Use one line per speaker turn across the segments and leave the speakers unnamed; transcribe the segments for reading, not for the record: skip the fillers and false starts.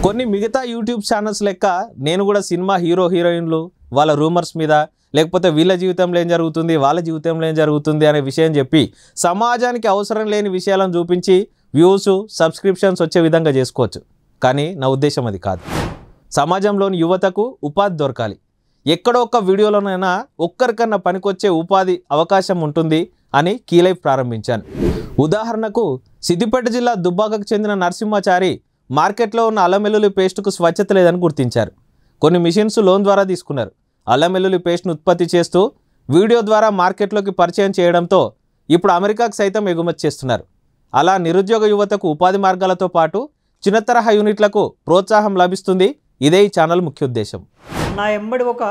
కొన్ని మిగతా YouTube channels లెక్క నేను కూడా సినిమా హీరో హీరోయిన్లు వాళ్ళ రూమర్స్ మీద లేకపోతే వీళ్ళ జీవితంలో ఏం జరుగుతుంది వాళ్ళ జీవితంలో ఏం జరుగుతుంది అనే విషయం చెప్పి సమాజానికి అవసరం లేని విషయాలను చూపించి వ్యూస్ సబ్స్క్రిప్షన్స్ వచ్చే విధంగా చేసుకోవచ్చు. కానీ నా ఉద్దేశం అది కాదు. సమాజంలోని యువతకు ఉపాధి దొరకాలి. ఎక్కడో ఒక్క వీడియోలోనైనా ఒక్కరికన్నా పనికొచ్చే ఉపాధి అవకాశం ఉంటుంది అని కీలైఫ్ ప్రారంభించాను. ఉదాహరణకు సిద్దిపేట జిల్లా దుబ్బాకకు చెందిన నరసింహాచారి మార్కెట్లో ఉన్న అల్లం వెల్లుల్లి పేస్టుకు స్వచ్ఛత లేదని గుర్తించారు. కొన్ని మిషన్స్ లోన్ ద్వారా తీసుకున్నారు. అల్లం వెల్లుల్లి పేస్ట్ను ఉత్పత్తి చేస్తూ వీడియో ద్వారా మార్కెట్లోకి పరిచయం చేయడంతో ఇప్పుడు అమెరికాకు సైతం ఎగుమతి చేస్తున్నారు. అలా నిరుద్యోగ యువతకు ఉపాధి మార్గాలతో పాటు చిన్న తరహా యూనిట్లకు ప్రోత్సాహం లభిస్తుంది. ఇదే ఈ ఛానల్ ముఖ్య ఉద్దేశం.
నా ఎంబడి ఒక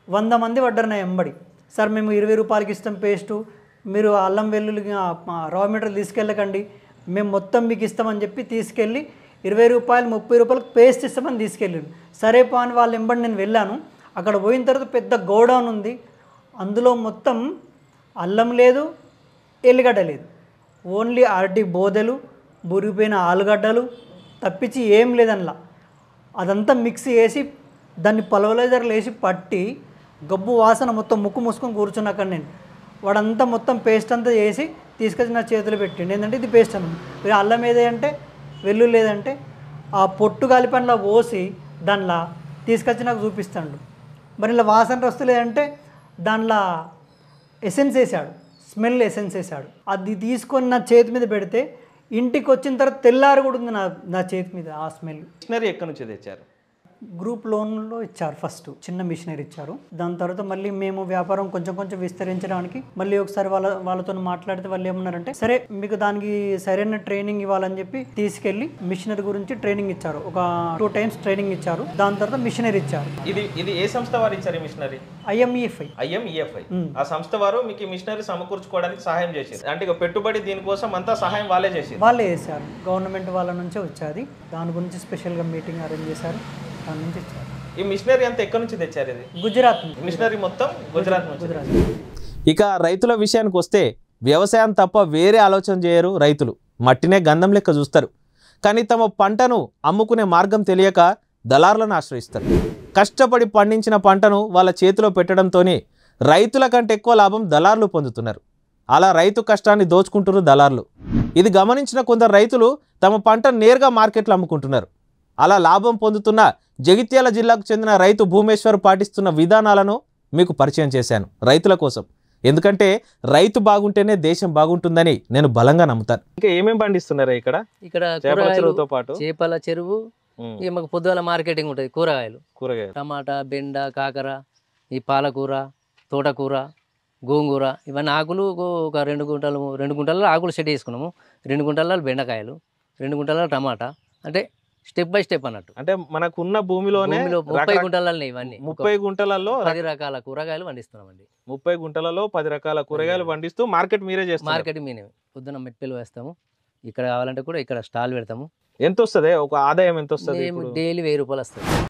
100 మంది పడ్డారు. నా ఎంబడి సార్ మేము 20 రూపాయలకి ఇస్తాం పేస్టు, మీరు అల్లం వెల్లుల్లి రా మెటీరియల్ తీసుకెళ్ళకండి, మేము మొత్తం మీకు ఇస్తామని చెప్పి తీసుకెళ్ళి 20 రూపాయలు 30 రూపాయలకు పేస్ట్ ఇస్తామని తీసుకెళ్ళాను. సరే పాని వాళ్ళ ఎంబడి నేను వెళ్ళాను. అక్కడ పోయిన తర్వాత పెద్ద గోడౌన్ ఉంది. అందులో మొత్తం అల్లం లేదు, ఎల్లిగడ్డ లేదు, ఓన్లీ అరటి బోదెలు, బురిగిపోయిన ఆలుగడ్డలు తప్పించి ఏం లేదనలా. అదంతా మిక్స్ చేసి దాన్ని పల్వలైజర్లు వేసి పట్టి గబ్బు వాసన మొత్తం ముక్కు మూసుకొని కూర్చున్నాక నేను వాడంతా మొత్తం పేస్ట్ అంతా చేసి తీసుకొచ్చి నా చేతులు పెట్టిండు. ఏంటంటే ఇది పేస్ట్ అన్నమాట. అల్లం ఏదంటే వెల్లుల్లి లేదంటే ఆ పొట్టు కలిపనిలా పోసి దానిలో తీసుకొచ్చి నాకు చూపిస్తాడు. మరి ఇలా వాసన వస్తలేదంటే దానిలో ఎసెన్స్ వేసాడు, స్మెల్ ఎసెన్స్ వేసాడు. అది తీసుకొని నా చేతి మీద పెడితే ఇంటికి వచ్చిన తర్వాత తెల్లారి కూడా ఉంది నా చేతి మీద ఆ స్మెల్.
మిషనరీ ఎక్కడి నుంచి తెచ్చారు?
గ్రూప్ లోన్లో ఇచ్చారు. ఫస్ట్ చిన్న మిషనరీ ఇచ్చారు. దాని తర్వాత మళ్ళీ మేము వ్యాపారం కొంచెం విస్తరించడానికి మళ్ళీ ఒకసారి వాళ్ళతో మాట్లాడితే వాళ్ళు ఏమన్నారంటే సరే మీకు దానికి సరైన ట్రైనింగ్ ఇవ్వాలని చెప్పి తీసుకెళ్ళి మిషనరీ గురించి ట్రైనింగ్ ఇచ్చారు. ఒక 2 times ట్రైనింగ్ ఇచ్చారు. దాని తర్వాత మిషనరీ ఇచ్చారు.
ఇది ఏ సంస్థ వారు ఇచ్చారు మిషనరీ?
IMEFI.
ఆ సంస్థ వారు మీకు మిషనరీ సమకూర్చుకోవడానికి సహాయం చేశారు. అంటే పెట్టుబడి దీనికోసం అంతా సహాయం వాళ్ళే
చేశారు. గవర్నమెంట్ వాళ్ళ నుంచే వచ్చేది. దాని గురించి స్పెషల్గా మీటింగ్ అరేంజ్ చేశారు. దాని నుంచి ఇచ్చారు.
ఈ మిషనరీ అంతా ఎక్కడి నుంచి తెచ్చారు? ఇది
గుజరాత్.
మిషనరీ మొత్తం గుజరాత్. ఇక రైతుల విషయానికి వస్తే వ్యవసాయం తప్ప వేరే ఆలోచన చేయరు రైతులు. మట్టినే గంధం లెక్క చూస్తారు. కానీ తమ పంటను అమ్ముకునే మార్గం తెలియక దళారులను ఆశ్రయిస్తారు. కష్టపడి పండించిన పంటను వాళ్ళ చేతిలో పెట్టడంతో రైతుల కంటే ఎక్కువ లాభం దళారులు పొందుతున్నారు. అలా రైతు కష్టాన్ని దోచుకుంటున్నారు దళారులు. ఇది గమనించిన కొందరు రైతులు తమ పంటను నేరుగా మార్కెట్లో అమ్ముకుంటున్నారు. అలా లాభం పొందుతున్న జగిత్యాల జిల్లాకు చెందిన రైతు భూమేశ్వర్ పాటిస్తున్న విధానాలను మీకు పరిచయం చేశాను రైతుల కోసం. ఎందుకంటే రైతు బాగుంటేనే దేశం బాగుంటుందని నేను బలంగా నమ్ముతాను. ఇంకా ఏమేమి పండిస్తున్నారు ఇక్కడ? చేపల చెరువుతో పాటు
చేపల చెరువు, ఇక మాకు పొద్దుగాల మార్కెటింగ్ ఉంటుంది. కూరగాయలు టమాటా, బెండ, కాకర, ఈ పాలకూర, తోటకూర, గోంగూర, ఇవన్నీ ఆకులు ఒక 2 గుంటల్లో ఆకులు సెట్ చేసుకున్నాము. 2 గుంటల్లో బెండకాయలు, 2 గుంటల్లో టమాటా. అంటే స్టెప్ బై స్టెప్ అన్నట్టు.
అంటే మనకున్న భూమిలోనే
30 గుంటలలో ఇవన్నీ
30 గుంటలలో
10 రకాల కూరగాయలు పండిస్తున్నామండి.
30 గుంటలలో 10 రకాల కూరగాయలు పండిస్తూ మార్కెట్ మీరే చేస్తారు?
మార్కెట్ మీనే. పొద్దున్న మెట్పల్లి వేస్తాము. ఇక్కడ కావాలంటే కూడా ఇక్కడ స్టాల్ పెడతాము.
ఎంత వస్తుంది? ఒక ఆదాయం ఎంత వస్తుంది?
డైలీ 1000 రూపాయలు వస్తుంది.